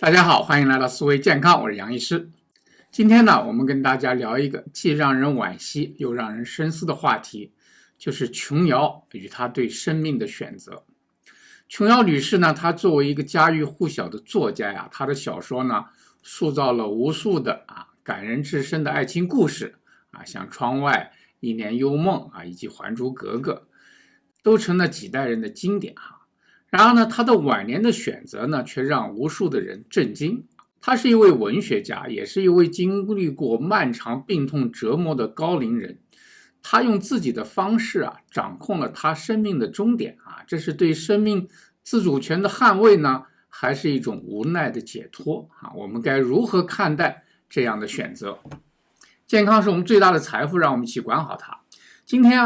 大家好，欢迎来到思维健康，我是杨医师。今天呢，我们跟大家聊一个既让人惋惜又让人深思的话题，就是琼瑶与她对生命的选择。琼瑶女士呢，她作为一个家喻户晓的作家呀，她的小说呢，塑造了无数的感人至深的爱情故事像《窗外》、《一帘幽梦》以及《还珠格格》，都成了几代人的经典然而呢，他的晚年的选择呢，却让无数的人震惊。他是一位文学家，也是一位经历过漫长病痛折磨的高龄人。他用自己的方式掌控了他生命的终点这是对生命自主权的捍卫呢，还是一种无奈的解脱我们该如何看待这样的选择？健康是我们最大的财富，让我们一起管好它。今天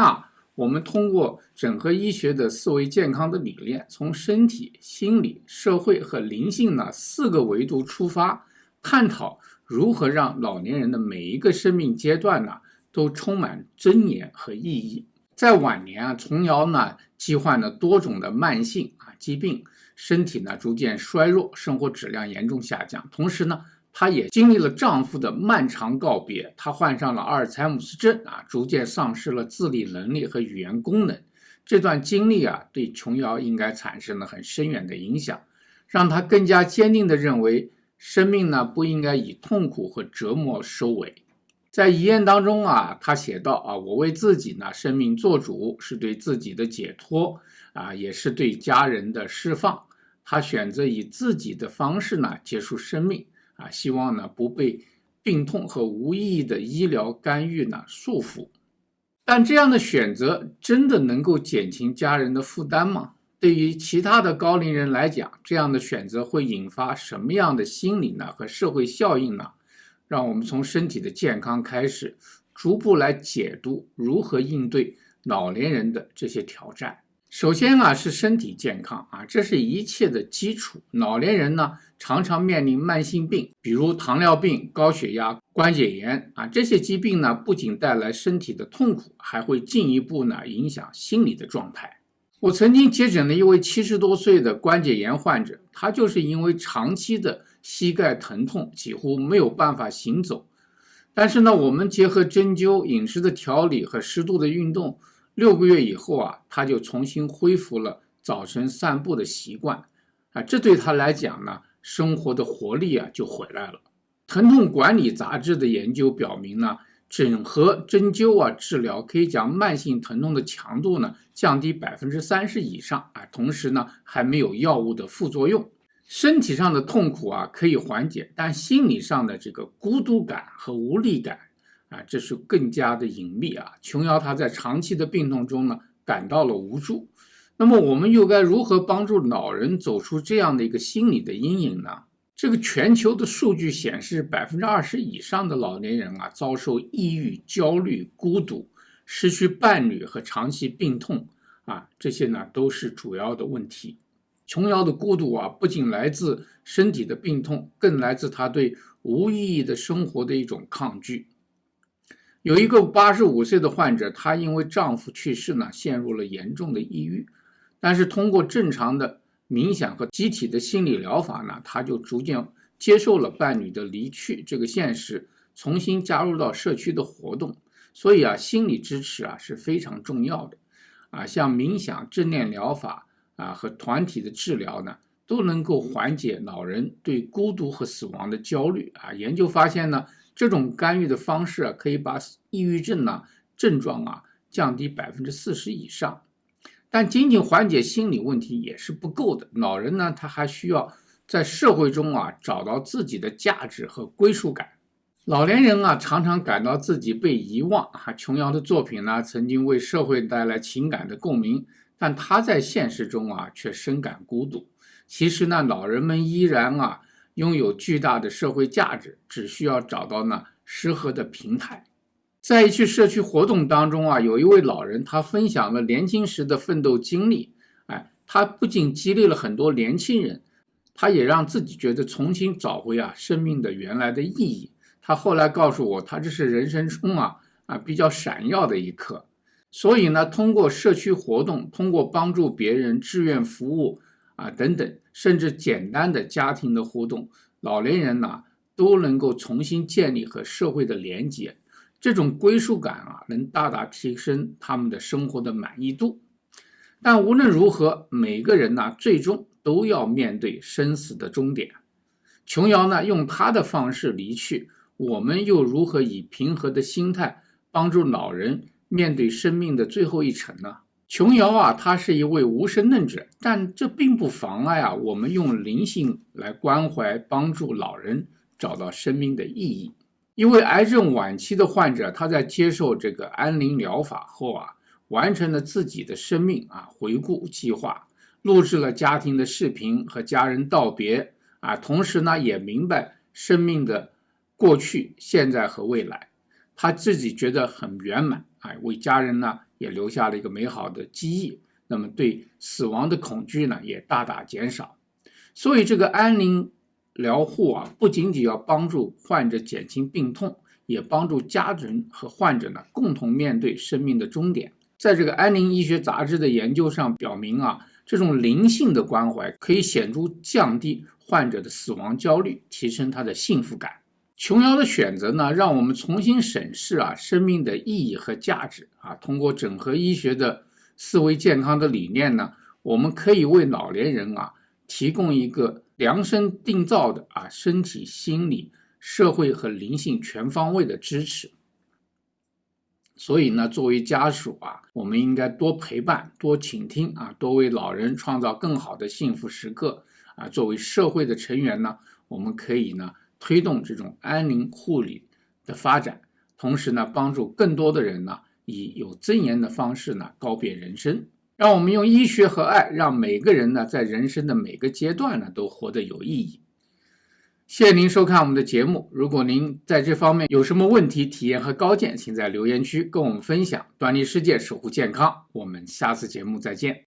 我们通过整合医学的思维健康的理念，从身体、心理、社会和灵性呢4个维度出发，探讨如何让老年人的每一个生命阶段呢都充满尊严和意义。在晚年琼瑶呢罹患了多种的慢性疾病，身体呢逐渐衰弱，生活质量严重下降。同时呢，她也经历了丈夫的漫长告别，她患上了阿尔茨海默氏症逐渐丧失了自理能力和语言功能。这段经历对琼瑶应该产生了很深远的影响，让她更加坚定地认为生命呢不应该以痛苦和折磨收尾。在遗言当中她写道我为自己呢生命做主，是对自己的解脱也是对家人的释放。她选择以自己的方式呢结束生命希望呢不被病痛和无意义的医疗干预呢束缚。但这样的选择真的能够减轻家人的负担吗？对于其他的高龄人来讲，这样的选择会引发什么样的心理呢和社会效应呢？让我们从身体的健康开始，逐步来解读如何应对老年人的这些挑战。首先是身体健康这是一切的基础。老年人呢常常面临慢性病，比如糖尿病、高血压、关节炎这些疾病呢不仅带来身体的痛苦，还会进一步呢影响心理的状态。我曾经接诊了一位70多岁的关节炎患者，他就是因为长期的膝盖疼痛，几乎没有办法行走。但是呢，我们结合针灸、饮食的调理和适度的运动，6个月以后他就重新恢复了早晨散步的习惯这对他来讲呢，生活的活力就回来了。疼痛管理杂志的研究表明呢，整合针灸治疗可以将慢性疼痛的强度呢降低30%以上同时呢还没有药物的副作用。身体上的痛苦可以缓解，但心理上的这个孤独感和无力感这是更加的隐秘琼瑶她在长期的病痛中呢感到了无助。那么我们又该如何帮助老人走出这样的一个心理的阴影呢？这个全球的数据显示，20%以上的老年人遭受抑郁、焦虑、孤独、失去伴侣和长期病痛这些呢都是主要的问题。琼瑶的孤独不仅来自身体的病痛，更来自她对无意义的生活的一种抗拒。有一个85岁的患者，她因为丈夫去世呢，陷入了严重的抑郁，但是通过正常的冥想和集体的心理疗法呢，她就逐渐接受了伴侣的离去这个现实，重新加入到社区的活动。所以心理支持是非常重要的像冥想、正念疗法和团体的治疗呢，都能够缓解老人对孤独和死亡的焦虑研究发现呢，这种干预的方式可以把抑郁症症状降低40%以上。但仅仅缓解心理问题也是不够的，老人呢他还需要在社会中找到自己的价值和归属感。老年人常常感到自己被遗忘琼瑶的作品呢曾经为社会带来情感的共鸣，但他在现实中却深感孤独。其实呢，老人们依然拥有巨大的社会价值，只需要找到适合的平台。在一次社区活动当中有一位老人，他分享了年轻时的奋斗经历他不仅激励了很多年轻人，他也让自己觉得重新找回生命的原来的意义。他后来告诉我，他这是人生中比较闪耀的一刻。所以呢，通过社区活动，通过帮助别人、志愿服务等等，甚至简单的家庭的互动，老年人都能够重新建立和社会的连结，这种归属感能大大提升他们的生活的满意度。但无论如何，每个人最终都要面对生死的终点。琼瑶用他的方式离去，我们又如何以平和的心态帮助老人面对生命的最后一程呢？琼瑶他是一位无神论者，但这并不妨碍我们用灵性来关怀帮助老人找到生命的意义。一位癌症晚期的患者，他在接受这个安宁疗法后完成了自己的生命回顾计划，录制了家庭的视频和家人道别同时也明白生命的过去、现在和未来，他自己觉得很圆满为家人也留下了一个美好的记忆，那么对死亡的恐惧也大大减少。所以这个安宁疗护不仅仅要帮助患者减轻病痛，也帮助家人和患者共同面对生命的终点。在这个安宁医学杂志的研究上表明这种灵性的关怀可以显著降低患者的死亡焦虑，提升他的幸福感。琼瑶的选择让我们重新审视生命的意义和价值通过整合医学的思维健康的理念我们可以为老年人提供一个量身定造的身体、心理、社会和灵性全方位的支持。所以作为家属我们应该多陪伴、多倾听多为老人创造更好的幸福时刻作为社会的成员我们可以推动这种安宁护理的发展，同时帮助更多的人以有尊严的方式告别人生。让我们用医学和爱，让每个人在人生的每个阶段都活得有意义。谢谢您收看我们的节目，如果您在这方面有什么问题、体验和高见，请在留言区跟我们分享。端倪世界，守护健康，我们下次节目再见。